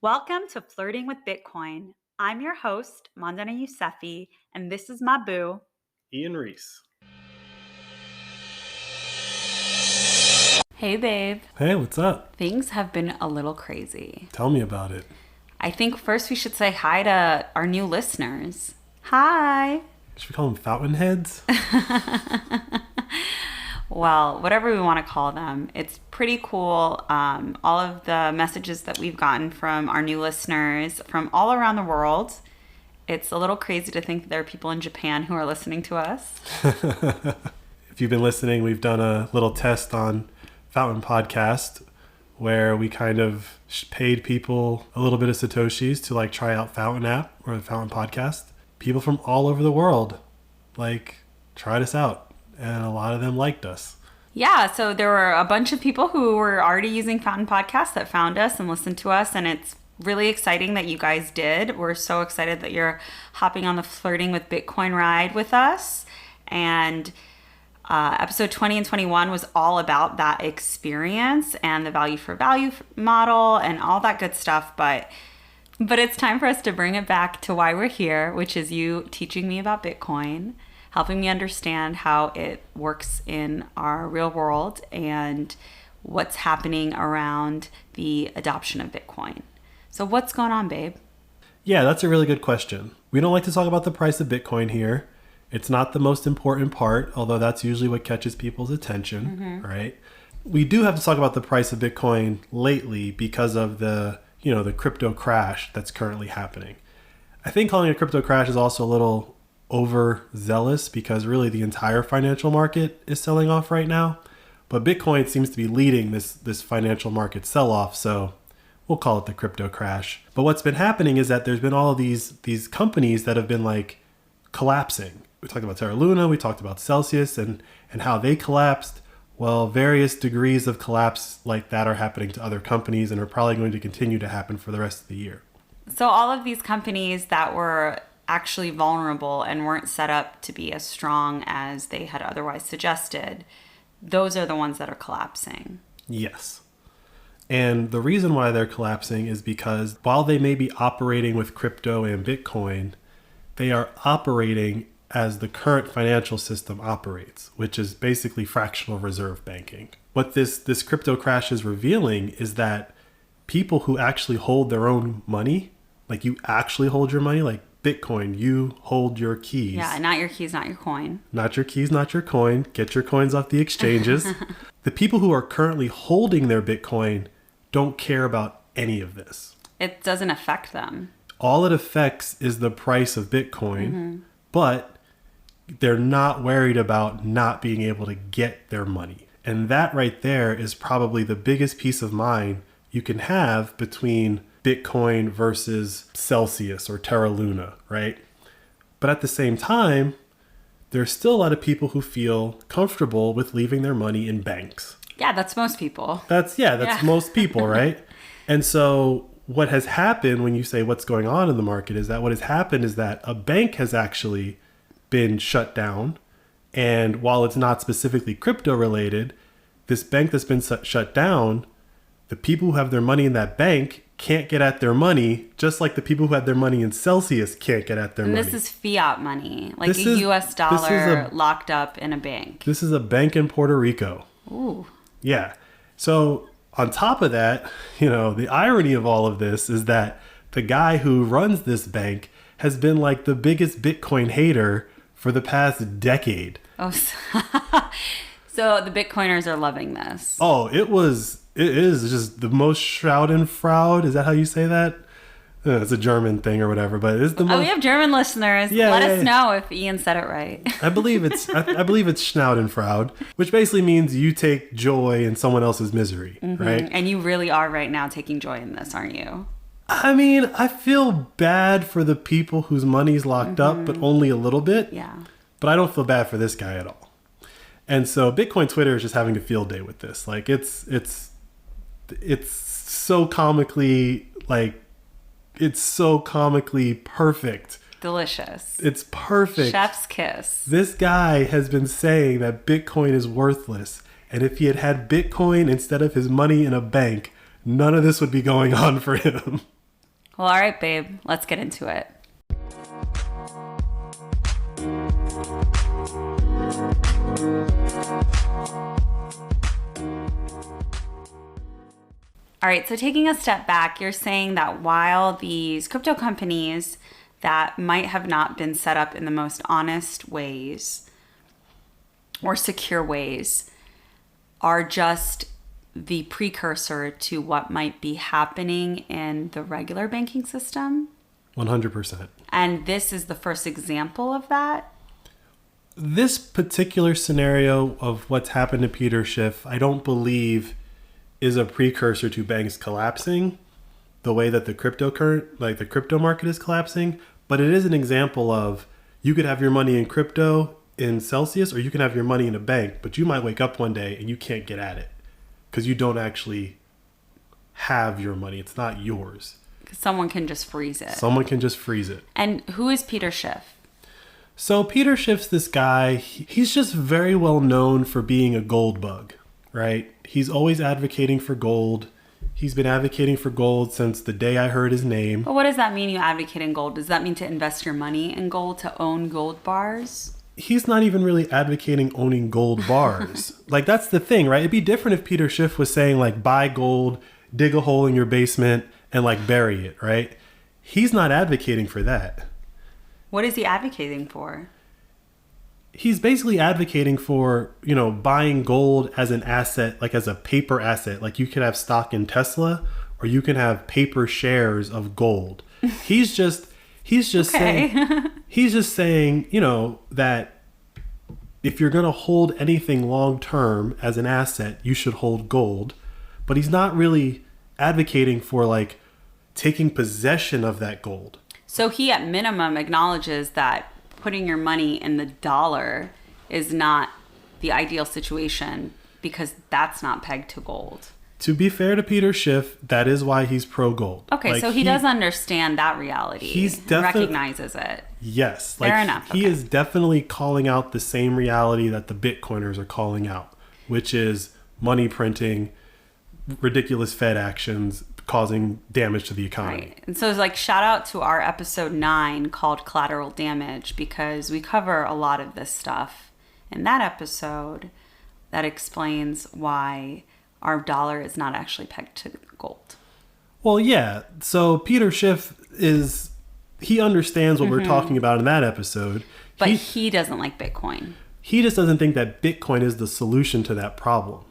Welcome to Flirting with Bitcoin. I'm your host, Mandana Yousefi, and this is my boo, Ian Reese. Hey, babe. Hey, what's up? Things have been a little crazy. Tell me about it. I think first we should say hi to our new listeners. Hi. Should we call them fountainheads? Well, whatever we want to call them, it's pretty cool. All of the messages that we've gotten from our new listeners from all around the world. It's a little crazy to think that there are people in Japan who are listening to us. If you've been listening, we've done a little test on Fountain Podcast where we kind of paid people a little bit of Satoshis to try out Fountain app or the Fountain Podcast. People from all over the world tried us out. And a lot of them liked us. Yeah, so there were a bunch of people who were already using Fountain Podcast that found us and listened to us, and it's really exciting that you guys did. We're so excited that you're hopping on the Flirting with Bitcoin ride with us. And episode 20 and 21 was all about that experience and the value for value model and all that good stuff. But it's time for us to bring it back to why we're here, which is you teaching me about Bitcoin, helping me understand how it works in our real world and what's happening around the adoption of Bitcoin. So what's going on, babe? Yeah, that's a really good question. We don't like to talk about the price of Bitcoin here. It's not the most important part, although that's usually what catches people's attention, right? We do have to talk about the price of Bitcoin lately because of the crypto crash that's currently happening. I think calling it a crypto crash is also a little overzealous because really the entire financial market is selling off right now, but Bitcoin seems to be leading this financial market sell-off, so we'll call it the crypto crash. But what's been happening is that there's been all of these companies that have been collapsing. We talked about Terra Luna, we talked about Celsius and how they collapsed. Well, various degrees of collapse like that are happening to other companies and are probably going to continue to happen for the rest of the year. So all of these companies that were actually vulnerable and weren't set up to be as strong as they had otherwise suggested, those are the ones that are collapsing. Yes. And the reason why they're collapsing is because while they may be operating with crypto and Bitcoin, they are operating as the current financial system operates, which is basically fractional reserve banking. What this crypto crash is revealing is that people who actually hold their own money, you actually hold your money, like Bitcoin, you hold your keys. Yeah, not your keys, not your coin. Not your keys, not your coin. Get your coins off the exchanges. The people who are currently holding their Bitcoin don't care about any of this. It doesn't affect them. All it affects is the price of Bitcoin, but they're not worried about not being able to get their money. And that right there is probably the biggest peace of mind you can have between Bitcoin versus Celsius or Terra Luna, right? But at the same time, there's still a lot of people who feel comfortable with leaving their money in banks. Yeah, that's most people. That's most people, right? And so what has happened when you say what's going on in the market is that what has happened is that a bank has actually been shut down. And while it's not specifically crypto related, this bank that's been shut down, the people who have their money in that bank can't get at their money, just like the people who had their money in Celsius can't get at their money. This is fiat money, US dollar locked up in a bank. This is a bank in Puerto Rico. Ooh. Yeah. So on top of that, the irony of all of this is that the guy who runs this bank has been the biggest Bitcoin hater for the past decade. Oh, so the Bitcoiners are loving this. Oh, it is just the most Schadenfreude. Is that how you say that? It's a German thing or whatever, but it's the most... Oh, we have German listeners. Yeah, Let us know if Ian said it right. I believe it's Schadenfreude, which basically means you take joy in someone else's misery, right? And you really are right now taking joy in this, aren't you? I mean, I feel bad for the people whose money's locked up, but only a little bit. Yeah. But I don't feel bad for this guy at all. And so Bitcoin Twitter is just having a field day with this. It's so comically perfect. Delicious. It's perfect. Chef's kiss. This guy has been saying that Bitcoin is worthless. And if he had Bitcoin instead of his money in a bank, none of this would be going on for him. Well, all right, babe, let's get into it. All right, so taking a step back, you're saying that while these crypto companies that might have not been set up in the most honest ways or secure ways are just the precursor to what might be happening in the regular banking system? 100%. And this is the first example of that? This particular scenario of what's happened to Peter Schiff, I don't believe is a precursor to banks collapsing the way that the crypto market is collapsing, but it is an example of you could have your money in crypto in Celsius or you can have your money in a bank, but you might wake up one day and you can't get at it because you don't actually have your money. It's not yours. Someone can just freeze it. Someone can just freeze it. And who is Peter Schiff? So Peter Schiff's this guy, he's just very well known for being a gold bug, right? He's always advocating for gold. He's been advocating for gold since the day I heard his name. But what does that mean, you advocate in gold? Does that mean to invest your money in gold, to own gold bars? He's not even really advocating owning gold bars. Like, that's the thing, right? It'd be different if Peter Schiff was saying, like, buy gold, dig a hole in your basement, and, like, bury it, right? He's not advocating for that. What is he advocating for? He's basically advocating for, buying gold as an asset, like as a paper asset. Like you could have stock in Tesla or you can have paper shares of gold. He's just saying, that if you're going to hold anything long term as an asset, you should hold gold. But he's not really advocating for like taking possession of that gold. So he at minimum acknowledges that putting your money in the dollar is not the ideal situation because that's not pegged to gold. To be fair to Peter Schiff, that is why he's pro-gold. Okay, like so he does understand that reality. He recognizes it. Yes. Fair enough. He is definitely calling out the same reality that the Bitcoiners are calling out, which is money printing, ridiculous Fed actions, causing damage to the economy. Right. And so it's like shout out to our episode 9 called Collateral Damage because we cover a lot of this stuff in that episode that explains why our dollar is not actually pegged to gold. Well, yeah. So Peter Schiff he understands what we're talking about in that episode. But he doesn't like Bitcoin. He just doesn't think that Bitcoin is the solution to that problem.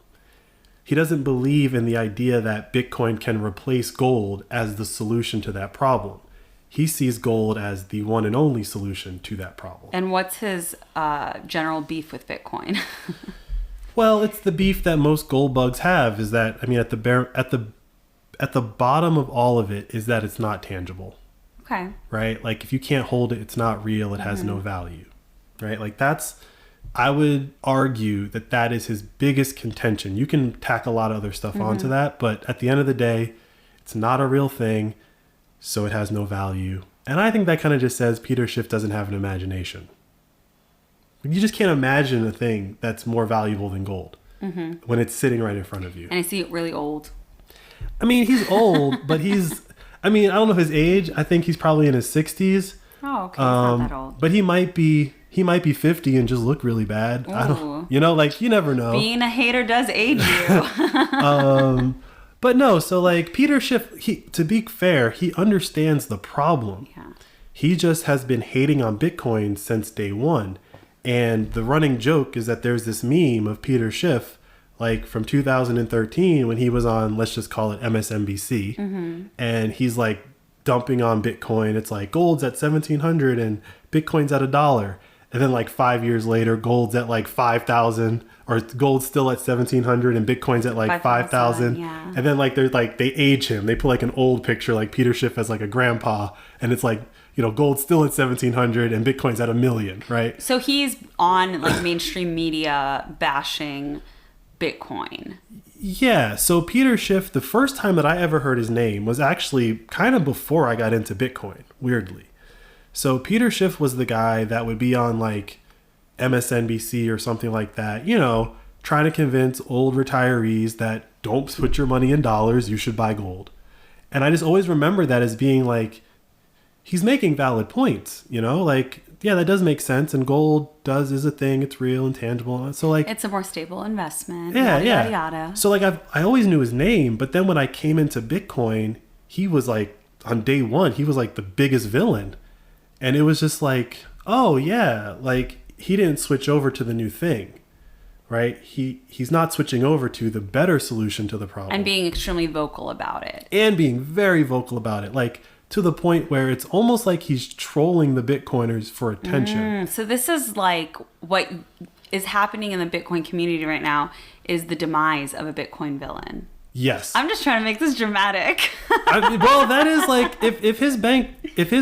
He doesn't believe in the idea that Bitcoin can replace gold as the solution to that problem. He sees gold as the one and only solution to that problem. And what's his general beef with Bitcoin? Well, it's the beef that most gold bugs have is that, at the bottom of all of it is that it's not tangible. Okay. Right? Like if you can't hold it, it's not real, it has no value. Right? Like I would argue that is his biggest contention. You can tack a lot of other stuff onto that, but at the end of the day, it's not a real thing, so it has no value. And I think that kind of just says Peter Schiff doesn't have an imagination. You just can't imagine a thing that's more valuable than gold when it's sitting right in front of you. And is he really old? He's old, but I don't know his age. I think he's probably in his 60s. Oh, okay. He's not that old. But he might be 50 and just look really bad. Ooh. I don't, you never know. Being a hater does age you. But no, so like Peter Schiff, to be fair, he understands the problem. Yeah. He just has been hating on Bitcoin since day one. And the running joke is that there's this meme of Peter Schiff, like from 2013 when he was on, let's just call it MSNBC. And he's like dumping on Bitcoin. It's like gold's at 1,700 and Bitcoin's at $1. And then like 5 years later, gold's at like 5,000 or gold's still at 1,700 and Bitcoin's at like 5,000. Yeah. And then like, they age him. They put like an old picture, like Peter Schiff as like a grandpa. And it's like, gold's still at 1,700 and Bitcoin's at $1 million, right? So he's on like mainstream media bashing Bitcoin. Yeah. So Peter Schiff, the first time that I ever heard his name was actually kind of before I got into Bitcoin, weirdly. So Peter Schiff was the guy that would be on like MSNBC or something like that, trying to convince old retirees that don't put your money in dollars, you should buy gold. And I just always remember that as being like, he's making valid points, you know, like, yeah, that does make sense. And gold is a thing. It's real and tangible. So like, it's a more stable investment. Yeah, yada, yeah. Yada, yada. So like, I always knew his name, but then when I came into Bitcoin, he was like, on day one, he was like the biggest villain. And it was just like, oh yeah, like he didn't switch over to the new thing, right? He's not switching over to the better solution to the problem. And being extremely vocal about it. And being very vocal about it. Like, to the point where it's almost like he's trolling the Bitcoiners for attention. So this is like what is happening in the Bitcoin community right now is the demise of a Bitcoin villain. Yes. I'm just trying to make this dramatic. Well, that is like, if his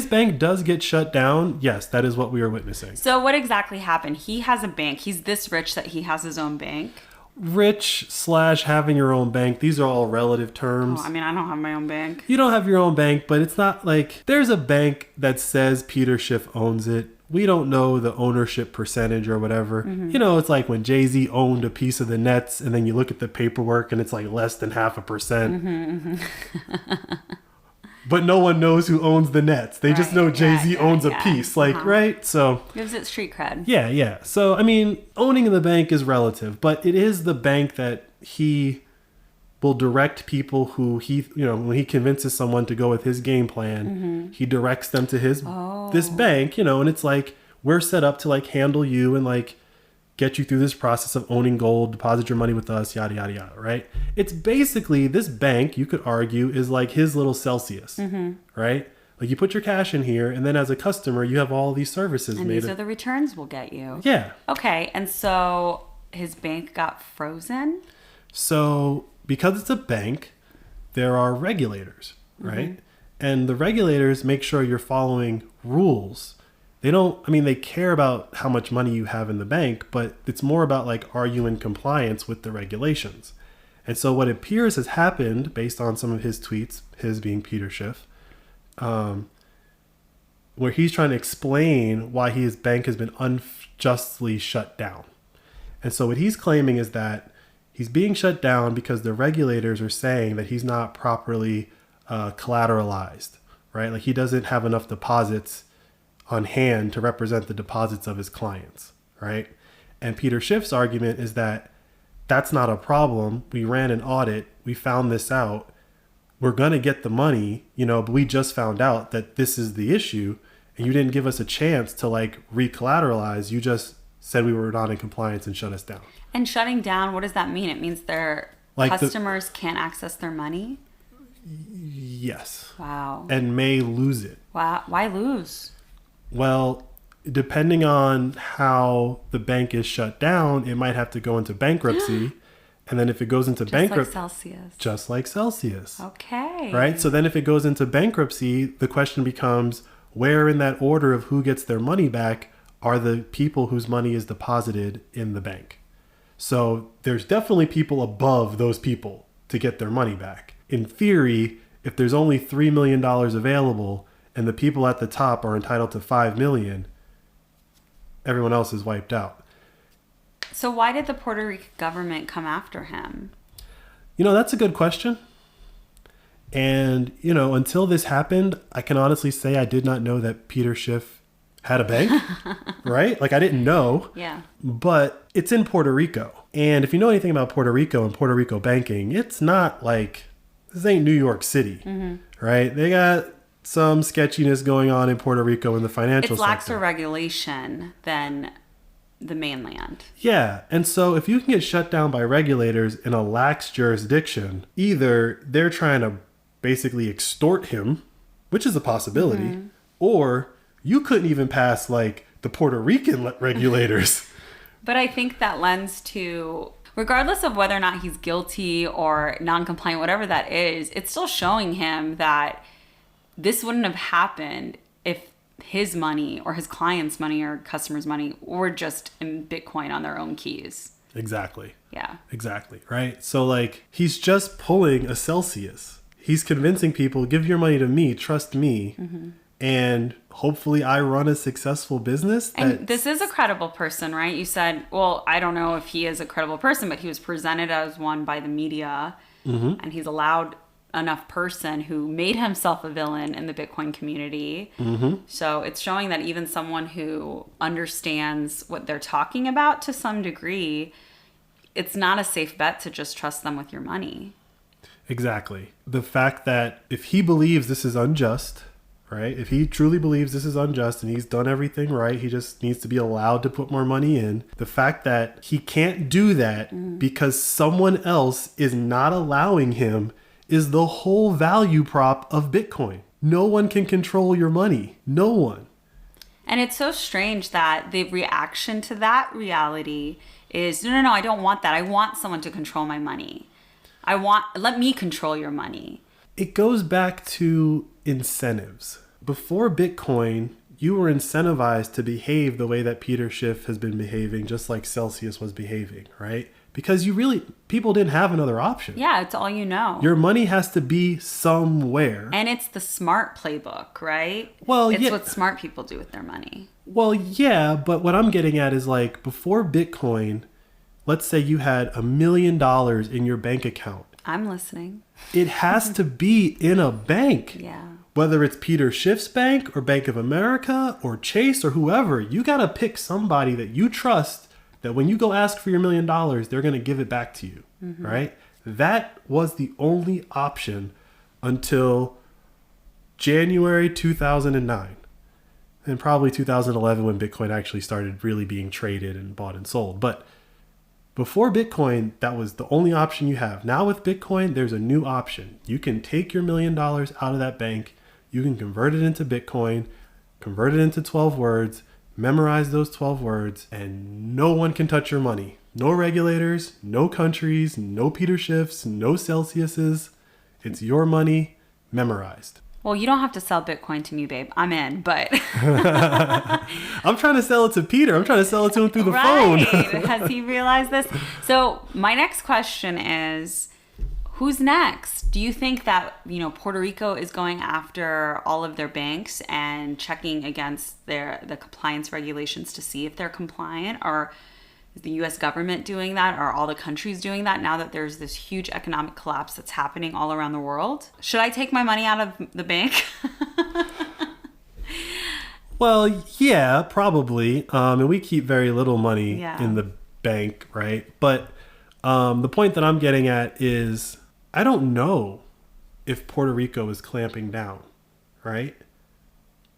bank does get shut down, yes, that is what we are witnessing. So what exactly happened? He has a bank. He's this rich that he has his own bank. Rich / having your own bank, these are all relative terms. Oh, I mean, I don't have my own bank. You don't have your own bank, but it's not like there's a bank that says Peter Schiff owns it. We don't know the ownership percentage or whatever. Mm-hmm. You know, it's like when Jay-Z owned a piece of the Nets and then you look at the paperwork and it's like less than 0.5%. Mm-hmm, mm-hmm. But no one knows who owns the Nets. They just know Jay-Z owns a piece. Like, right? So gives it street cred. Yeah, yeah. So, I mean, owning the bank is relative, but it is the bank that he will direct people who he, you know, when he convinces someone to go with his game plan, he directs them to this bank, you know, and it's like, we're set up to like handle you and like get you through this process of owning gold, deposit your money with us, yada, yada, yada, right? It's basically, this bank, you could argue, is like his little Celsius, right? Like you put your cash in here, and then as a customer, you have all these services and made. These are the returns we'll get you. Yeah. Okay, and so his bank got frozen? So because it's a bank, there are regulators, right? And the regulators make sure you're following rules. They don't, I mean, they care about how much money you have in the bank, but it's more about like, are you in compliance with the regulations? And so what appears has happened based on some of his tweets, his being Peter Schiff, where he's trying to explain why his bank has been unjustly shut down. And so what he's claiming is that he's being shut down because the regulators are saying that he's not properly collateralized, right? Like he doesn't have enough deposits on hand to represent the deposits of his clients, right? And Peter Schiff's argument is that that's not a problem. We ran an audit. We found this out. We're going to get the money, you know, but we just found out that this is the issue and you didn't give us a chance to like recollateralize. You just said we were not in compliance and shut us down. And shutting down, what does that mean? It means their like customers can't access their money? Yes. Wow. And may lose it. Wow. Why lose? Well, depending on how the bank is shut down, it might have to go into bankruptcy. And then if it goes into bankruptcy, just like Celsius. Okay. Right? So then if it goes into bankruptcy, the question becomes, where in that order of who gets their money back are the people whose money is deposited in the bank? So there's definitely people above those people to get their money back. In theory, if there's only $3 million available, and the people at the top are entitled to 5 million, everyone else is wiped out. So why did the Puerto Rican government come after him? You know, that's a good question. And, you know, until this happened, I can honestly say I did not know that Peter Schiff had a bank, right? Like I didn't know. Yeah. But it's in Puerto Rico. And if you know anything about Puerto Rico and Puerto Rico banking, it's not like, this ain't New York City, right? They got some sketchiness going on in Puerto Rico in the financial sector. It's laxer regulation than the mainland. Yeah. And so if you can get shut down by regulators in a lax jurisdiction, either they're trying to basically extort him, which is a possibility, or you couldn't even pass like the Puerto Rican regulators. But I think that lends to, regardless of whether or not he's guilty or non-compliant, whatever that is, it's still showing him that this wouldn't have happened if his money or his client's money or customers' money were just in Bitcoin on their own keys. Exactly. Yeah. Exactly. Right. So like he's just pulling a Celsius. He's convincing people, give your money to me, trust me. And hopefully I run a successful business. And this is a credible person, right? You said, well, I don't know if he is a credible person, but he was presented as one by the media and he's allowed enough person who made himself a villain in the Bitcoin community. So it's showing that even someone who understands what they're talking about to some degree, it's not a safe bet to just trust them with your money. Exactly. The fact that if he believes this is unjust, right? If he truly believes this is unjust and he's done everything right, he just needs to be allowed to put more money in. The fact that he can't do that because someone else is not allowing him is the whole value prop of Bitcoin. No one can control your money. No one. And it's so strange that the reaction to that reality is, no, I don't want that. I want someone to control my money. Let me control your money. It goes back to incentives. Before Bitcoin, you were incentivized to behave the way that Peter Schiff has been behaving, just like Celsius was behaving, right? Because people didn't have another option. Yeah, it's all you know. Your money has to be somewhere. And it's the smart playbook, right? Well, it's what smart people do with their money. Well, yeah, but what I'm getting at is like before Bitcoin, let's say you had $1 million in your bank account. I'm listening. It has to be in a bank. Yeah. Whether it's Peter Schiff's bank or Bank of America or Chase or whoever, you got to pick somebody that you trust that when you go ask for your $1 million, they're going to give it back to you, right? That was the only option until January 2009 and probably 2011 when Bitcoin actually started really being traded and bought and sold. But before Bitcoin, that was the only option you have. Now with Bitcoin, there's a new option. You can take your $1 million out of that bank. You can convert it into Bitcoin, convert it into 12 words, memorize those 12 words, and no one can touch your money. No regulators, no countries, no Peter Schiffs, no Celsiuses. It's your money memorized. Well, you don't have to sell Bitcoin to me, babe. I'm in, but... I'm trying to sell it to Peter. I'm trying to sell it to him through the phone. Has he realized this? So my next question is, who's next? Do you think that, Puerto Rico is going after all of their banks and checking against the compliance regulations to see if they're compliant? Or is the U.S. government doing that? Are all the countries doing that now that there's this huge economic collapse that's happening all around the world? Should I take my money out of the bank? Well, yeah, probably. And we keep very little money in the bank, right? But the point that I'm getting at is I don't know if Puerto Rico is clamping down, right?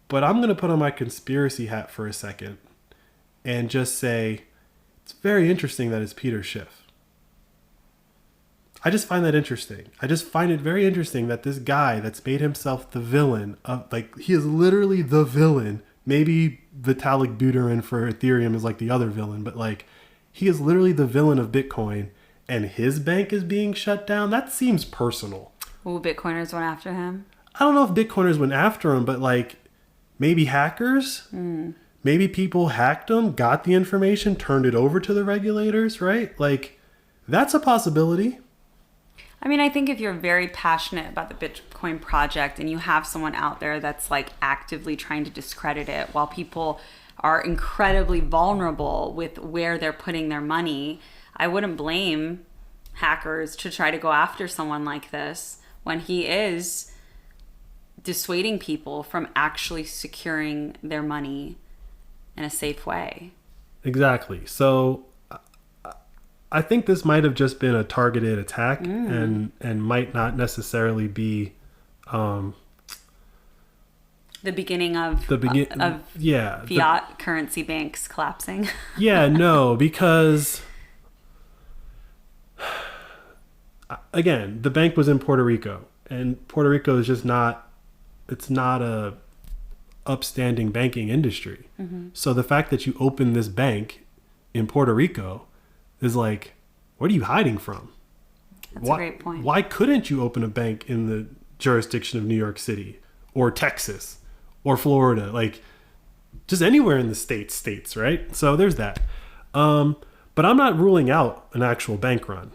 But I'm going to put on my conspiracy hat for a second and just say it's very interesting that it's Peter Schiff. I just find that interesting. I just find it very interesting that this guy that's made himself the villain of, he is literally the villain. Maybe Vitalik Buterin for Ethereum is like the other villain, but he is literally the villain of Bitcoin and his bank is being shut down. That seems personal. Ooh, Bitcoiners went after him? I don't know if Bitcoiners went after him, but maybe hackers? Maybe people hacked him, got the information, turned it over to the regulators, right? That's a possibility. I mean, I think if you're very passionate about the Bitcoin project and you have someone out there that's actively trying to discredit it while people are incredibly vulnerable with where they're putting their money, I wouldn't blame hackers to try to go after someone like this when he is dissuading people from actually securing their money in a safe way. Exactly. So I think this might have just been a targeted attack and might not necessarily be the beginning of fiat currency banks collapsing. Yeah, no, because again, the bank was in Puerto Rico and Puerto Rico is just not a upstanding banking industry. So the fact that you open this bank in Puerto Rico is what are you hiding from? That's a great point. Why couldn't you open a bank in the jurisdiction of New York City or Texas or Florida? Just anywhere in the states, right? So there's that. But I'm not ruling out an actual bank run.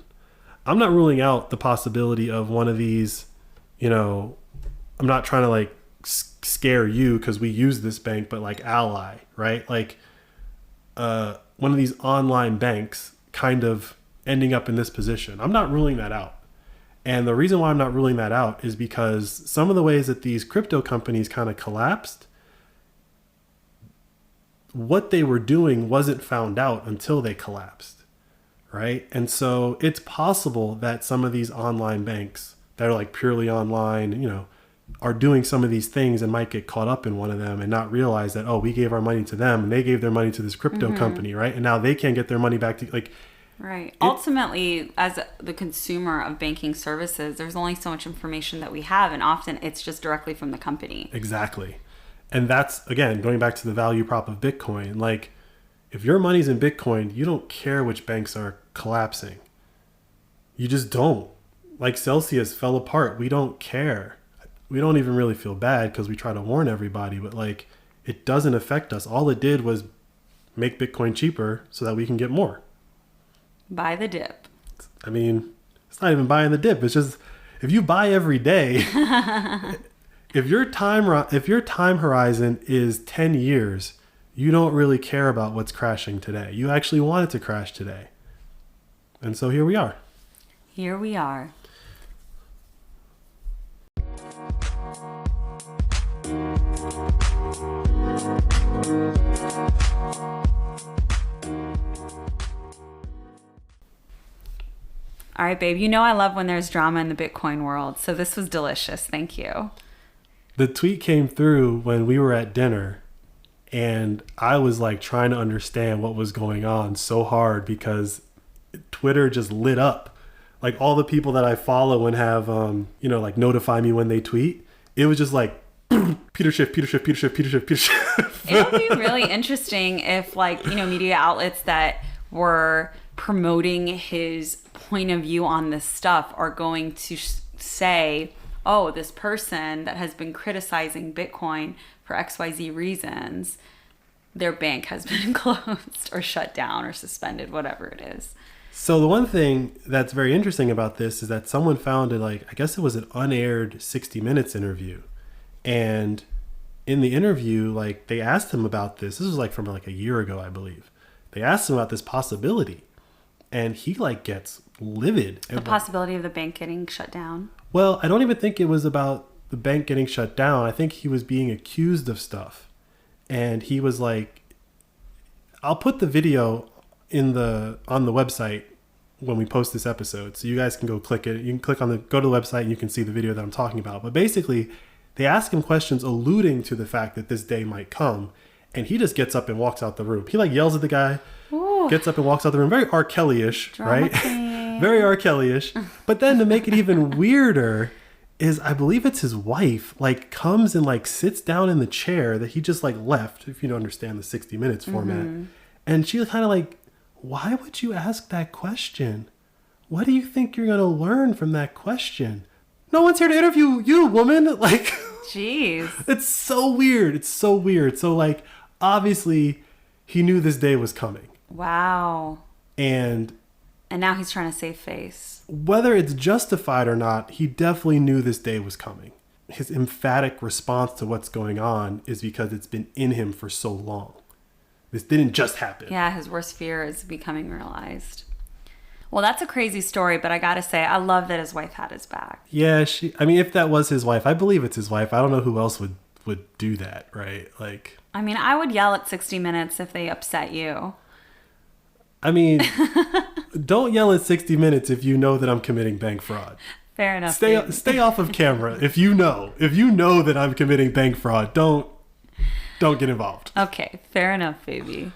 I'm not ruling out the possibility of one of these, I'm not trying to scare you because we use this bank, but Ally, right? One of these online banks kind of ending up in this position. I'm not ruling that out. And the reason why I'm not ruling that out is because some of the ways that these crypto companies kind of collapsed, what they were doing wasn't found out until they collapsed, right? And so it's possible that some of these online banks that are like purely online, you know, are doing some of these things and might get caught up in one of them and not realize that, oh, we gave our money to them and they gave their money to this crypto company, right? And now they can't get their money back to, like... Right. Ultimately, as the consumer of banking services, there's only so much information that we have, and often it's just directly from the company. Exactly. And that's, again, going back to the value prop of Bitcoin. Like, if your money's in Bitcoin, you don't care which banks are collapsing. You just don't. Like Celsius fell apart. We don't care. We don't even really feel bad because we try to warn everybody, but like, it doesn't affect us. All it did was make Bitcoin cheaper so that we can get more. Buy the dip. I mean, it's not even buying the dip. It's just, if you buy every day, if your time horizon is 10 years, you don't really care about what's crashing today. You actually want it to crash today. And so here we are. Here we are. All right, babe. You know I love when there's drama in the Bitcoin world, so this was delicious. Thank you. The tweet came through when we were at dinner, and I was like trying to understand what was going on so hard because Twitter just lit up. Like all the people that I follow and have, like notify me when they tweet, it was just like, Peter Schiff. It'll be really interesting if media outlets that were promoting his point of view on this stuff are going to say, oh, this person that has been criticizing Bitcoin for XYZ reasons, their bank has been closed or shut down or suspended, whatever it is. So the one thing that's very interesting about this is that someone found I guess it was an unaired 60 Minutes interview. And in the interview, they asked him about this. This was from a year ago, I believe. They asked him about this possibility. And he gets livid. The possibility of the bank getting shut down? Well, I don't even think it was about the bank getting shut down. I think he was being accused of stuff. And he was like, I'll put the video on the website when we post this episode. So you guys can go click it. You can go to the website and you can see the video that I'm talking about. But basically, they ask him questions alluding to the fact that this day might come. And he just gets up and walks out the room. He yells at the guy. Ooh. Gets up and walks out the room. Very R. Kelly-ish, right? Very R. Kelly-ish. But then to make it even weirder is, I believe it's his wife, comes and sits down in the chair that he just left, if you don't understand the 60 Minutes format. Mm-hmm. And she was kind of why would you ask that question? What do you think you're going to learn from that question? No one's here to interview you, woman. Jeez. It's so weird. It's so weird. So obviously he knew this day was coming. Wow. And now he's trying to save face. Whether it's justified or not, he definitely knew this day was coming. His emphatic response to what's going on is because it's been in him for so long. This didn't just happen. Yeah, his worst fear is becoming realized. Well, that's a crazy story, but I gotta say, I love that his wife had his back. Yeah, if that was his wife, I believe it's his wife. I don't know who else would do that, right? I would yell at 60 Minutes if they upset you. Don't yell at 60 Minutes if you know that I'm committing bank fraud. Fair enough. Stay off of camera. If you know that I'm committing bank fraud, don't get involved. Okay, fair enough, baby.